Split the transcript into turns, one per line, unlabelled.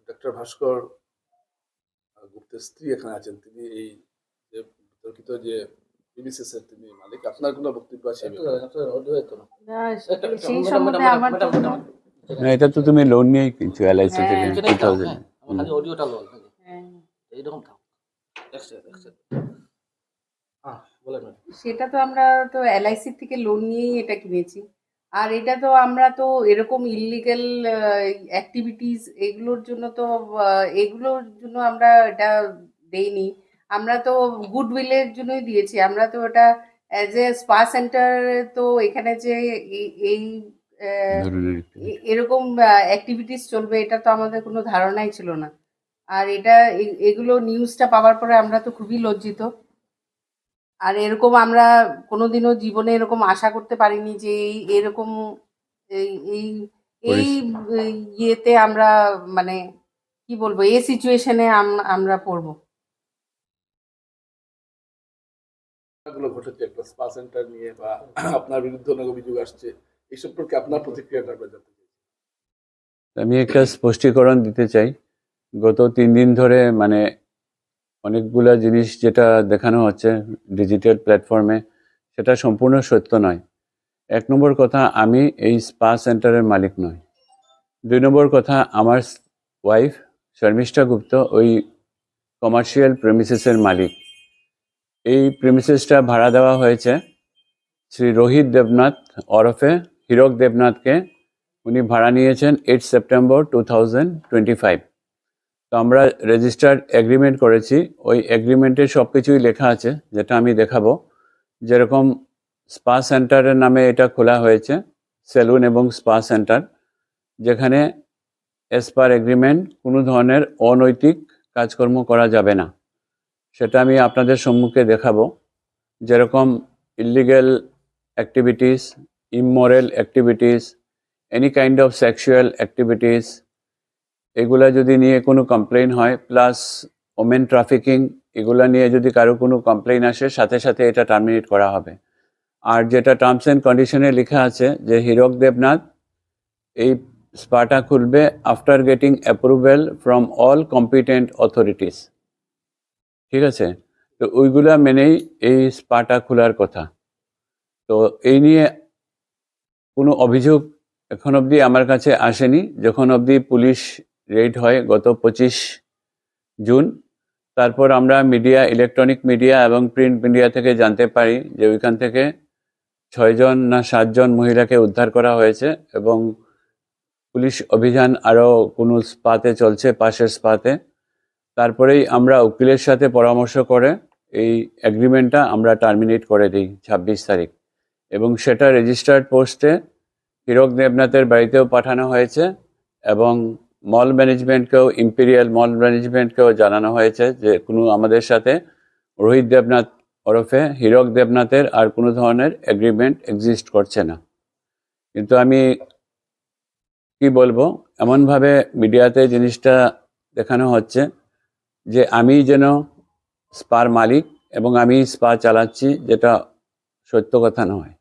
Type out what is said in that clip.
Doctor ভাস্কর গুপ্তের স্ত্রী এখানে আছেন, তিনি এই যে বিতর্কিত যে বিবিসিএস এর তিনি মালিক। আপনার কোনো বক্তব্য আছে?
না, এটা তো তুমি লোন নিয়েই কিনছো এলআইসি থেকে 2000।
খালি অডিওটা লোন এইরকম থাক।
সেটা তো আমরা তো এলআইসি থেকে লোন নিয়েই এটা কিনেছি। আর এটা তো আমরা তো এরকম ইললিগাল অ্যাক্টিভিটিস এগুলোর জন্য তো এগুলোর জন্য আমরা এটা দেইনি। আমরা তো গুডউইলের জন্যই দিয়েছি। আমরা তো ওটা অ্যাজ এ স্পা সেন্টার, তো এখানে যে এই এরকম অ্যাক্টিভিটিস চলবে এটা তো আমাদের কোনো ধারণাই ছিল না। আর এটা এগুলো নিউজটা পাওয়ার পরে আমরা তো খুবই লজ্জিত। আর এরকম আমরা কোনোদিনও জীবনে এরকম আশা করতে পারিনি যে এরকম এই এই এই ইয়েতে আমরা মানে কি বলবো, এই সিচুয়েশনে আমরা পড়বো।
ঘটেছে একটা স্পা সেন্টার নিয়ে বা আপনার বিরুদ্ধে অনেক অভিযোগ আসছে, এই সম্পর্কে আপনার প্রতিক্রিয়াটা আমরা জানতে চাই।
আমি একটা স্পষ্টীকরণ দিতে চাই। গত 3 দিন ধরে মানে অনেকগুলা জিনিস যেটা দেখানো হচ্ছে ডিজিটাল প্ল্যাটফর্মে, সেটা সম্পূর্ণ সত্য নয়। 1 নম্বর কথা, আমি এই স্পা সেন্টারের মালিক নই। 2 নম্বর কথা, আমার ওয়াইফ শর্মিষ্ঠা গুপ্ত ওই কমার্শিয়াল প্রেমিসেসের মালিক। এই প্রেমিসেসটা ভাড়া দেওয়া হয়েছে শ্রী রোহিত দেবনাথ ওরফে হীরক দেবনাথকে। উনি ভাড়া নিয়েছেন 8 সেপ্টেম্বর 2025। তো আমরা রেজিস্টার্ড এগ্রিমেন্ট করেছি। ওই এগ্রিমেন্টে সব কিছুই লেখা আছে, যেটা আমি দেখাবো। যেরকম স্পা সেন্টারের নামে এটা খোলা হয়েছে, সেলুন এবং স্পা সেন্টার, যেখানে অ্যাজ পার এগ্রিমেন্ট কোনো ধরনের অনৈতিক কাজকর্ম করা যাবে না। সেটা আমি আপনাদের সম্মুখে দেখাবো। যেরকম illegal activities, immoral activities, any kind of sexual activities, এগুলা যদি নিয়ে কোনো কমপ্লেন হয়, প্লাস ওমেন ট্রাফিকিং, এগুলা নিয়ে যদি কারো কোনো কমপ্লেন আসে, সাথে সাথে এটা টার্মিনেট করা হবে। আর যেটা টার্মস অ্যান্ড কন্ডিশনে লেখা আছে যে হীরক দেবনাথ এই স্পাটা খুলবে after getting approval from all competent authorities. ঠিক আছে? তো ওইগুলা মেনেই এই স্পাটা খোলার কথা। তো এই নিয়ে কোনো অভিযোগ এখন অবধি আমার কাছে আসেনি। যখন অবধি পুলিশ রেড হয় গত 25 জুন, তারপর আমরা মিডিয়া, ইলেকট্রনিক মিডিয়া এবং প্রিন্ট মিডিয়া থেকে জানতে পারি যে ওইখান থেকে 6 জন না 7 জন মহিলাকে উদ্ধার করা হয়েছে এবং পুলিশ অভিযান আরও কোনো স্পাতে চলছে, পাশের স্পাতে। তারপরেই আমরা উকিলের সাথে পরামর্শ করে এই এগ্রিমেন্টটা আমরা টার্মিনেট করে দিই 26 তারিখ, এবং সেটা রেজিস্টার্ড পোস্টে হীরক দেবনাথের বাড়িতেও পাঠানো হয়েছে এবং মল ম্যানেজমেন্টকেও, ইম্পেরিয়াল মল ম্যানেজমেন্টকেও জানানো হয়েছে যে কোনো আমাদের সাথে রোহিত দেবনাথ ওরফে হীরক দেবনাথের আর কোনো ধরনের এগ্রিমেন্ট এক্সিস্ট করছে না। কিন্তু আমি কি বলবো, এমনভাবে মিডিয়াতে জিনিসটা দেখানো হচ্ছে যে আমি যেন স্পার মালিক এবং আমি স্পা চালাচ্ছি, যেটা সত্য কথা নয়।